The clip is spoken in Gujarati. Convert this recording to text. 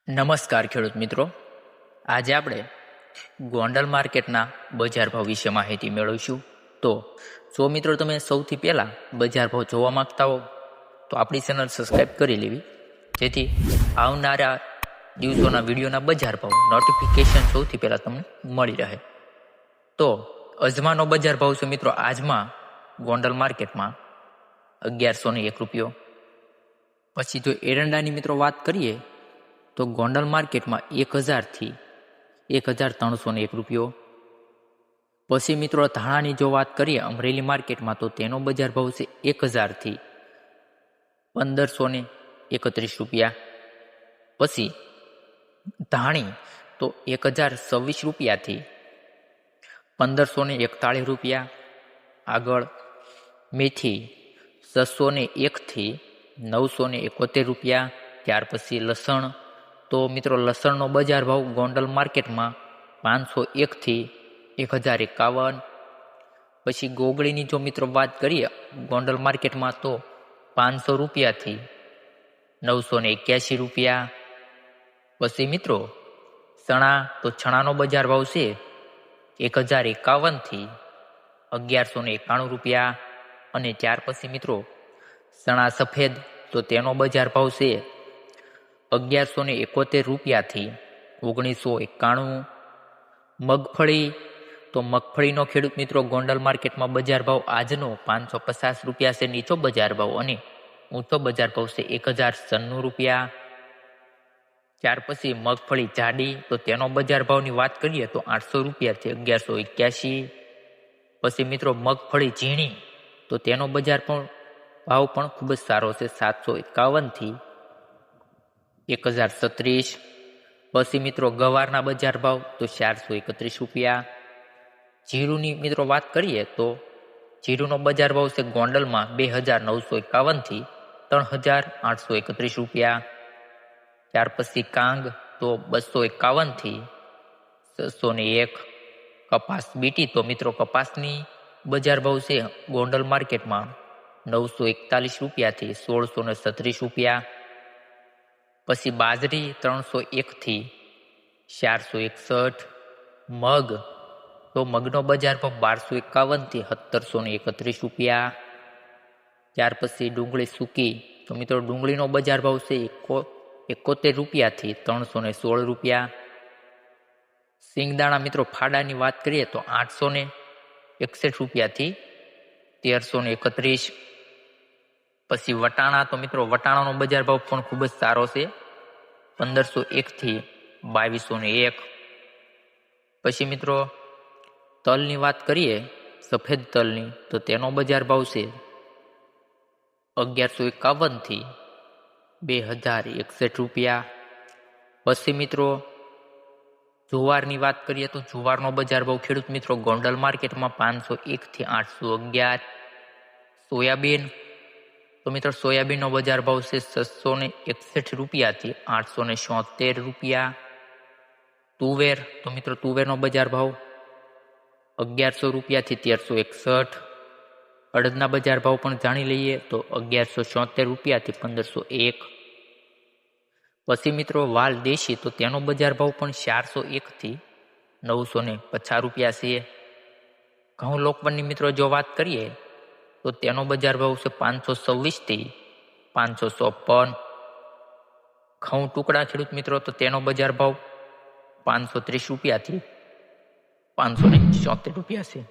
નમસ્કાર ખેડૂત મિત્રો, આજે આપણે ગોંડલ માર્કેટના બજાર ભાવ વિશે માહિતી મેળવીશું. તો જો મિત્રો તમે સૌથી પહેલાં બજાર ભાવ જોવા માંગતા હો તો આપણી ચેનલ સબસ્ક્રાઈબ કરી લેવી, જેથી આવનારા દિવસોના વિડીયોના બજાર ભાવ નોટિફિકેશન સૌથી પહેલાં તમને મળી રહે. તો અજમાનો બજાર ભાવ છે મિત્રો આજમાં ગોંડલ માર્કેટમાં 1101 રૂપિયો. પછી જો એરંડાની મિત્રો વાત કરીએ તો ગોંડલ માર્કેટમાં 1000 થી 1301 રૂપિયો. પછી મિત્રો ધાણાની જો વાત કરીએ અમરેલી માર્કેટમાં તો તેનો બજાર ભાવ છે 1000 થી 1531 રૂપિયા. પછી ધાણી તો 1026 રૂપિયાથી 1541 રૂપિયા. આગળ મેથી 601 થી 971 રૂપિયા. ત્યાર પછી લસણ, તો મિત્રો લસણનો બજાર ભાવ ગોંડલ માર્કેટમાં 501 થી 1051. પછી ગોગળીની જો મિત્રો વાત કરીએ ગોંડલ માર્કેટમાં તો 500 રૂપિયાથી 981 રૂપિયા. પછી મિત્રો ચણા, તો ચણાનો બજાર ભાવ છે 1051 થી 1191 રૂપિયા. અને ત્યાર પછી મિત્રો ચણા સફેદ, તો તેનો બજાર ભાવ છે 1171 રૂપિયાથી 1991. મગફળી, તો મગફળીનો ખેડૂત મિત્રો ગોંડલ માર્કેટમાં બજાર ભાવ આજનો 550 રૂપિયા છે નીચો બજાર ભાવ, અને ઊંચો બજાર ભાવ છે 1096 રૂપિયા. ત્યાર પછી મગફળી જાડી, તો તેનો બજાર ભાવની વાત કરીએ તો 800 રૂપિયાથી 1181. પછી મિત્રો મગફળી ઝીણી, તો તેનો બજાર ભાવ પણ ખૂબ જ સારો છે 751 થી 1036. પછી મિત્રો ગવારના બજાર ભાવ તો 431 રૂપિયા. જીરુની મિત્રો વાત કરીએ તો જીરુનો બજાર ભાવ છે ગોંડલમાં 2951 થી 3831 રૂપિયા. ત્યાર પછી કાંગ, તો 251 થી 601. કપાસ બીટી, તો મિત્રો કપાસની બજાર ભાવ છે ગોંડલ માર્કેટમાં 941 રૂપિયાથી 1636 રૂપિયા. પછી બાજરી 301 થી 461. મગ, તો મગનો બજાર ભાવ 1251 થી 1731 રૂપિયા. ત્યાર પછી ડુંગળી સૂકી, તો મિત્રો ડુંગળીનો બજાર ભાવ છે 71 રૂપિયાથી 316 રૂપિયા. સિંગદાણા મિત્રો ફાડાની વાત કરીએ તો 861 રૂપિયાથી 1331. પછી વટાણા, તો મિત્રો વટાણાનો બજાર ભાવ પણ ખૂબ જ સારો છે 1501 થી 2201. પછી મિત્રો તલની વાત કરીએ સફેદ તલની, તો તેનો બજાર ભાવ છે 1151 થી 2061 રૂપિયા. પછી મિત્રો જુવારની વાત કરીએ તો જુવારનો બજાર ભાવ ખેડૂત મિત્રો ગોંડલ માર્કેટમાં 501 થી 811. સોયાબીન, તો મિત્રો સોયાબીનનો બજાર ભાવ છે 661 રૂપિયાથી 876 રૂપિયા. તુવેર, તો મિત્રો તુવેરનો બજાર ભાવ 1100 રૂપિયાથી 1361. અડદના બજાર ભાવ પણ જાણી લઈએ તો 1176 રૂપિયાથી 1501. પછી મિત્રો વાલ દેશી, તો તેનો બજાર ભાવ પણ 401 થી 950 રૂપિયા છે. ઘઉં લોકવનની મિત્રો જો વાત કરીએ તો તેનો બજાર ભાવ છે 526 થી 554. ઘઉં ટુકડા ખેડૂત મિત્રો, તો તેનો બજાર ભાવ 530 રૂપિયાથી 574 રૂપિયા છે.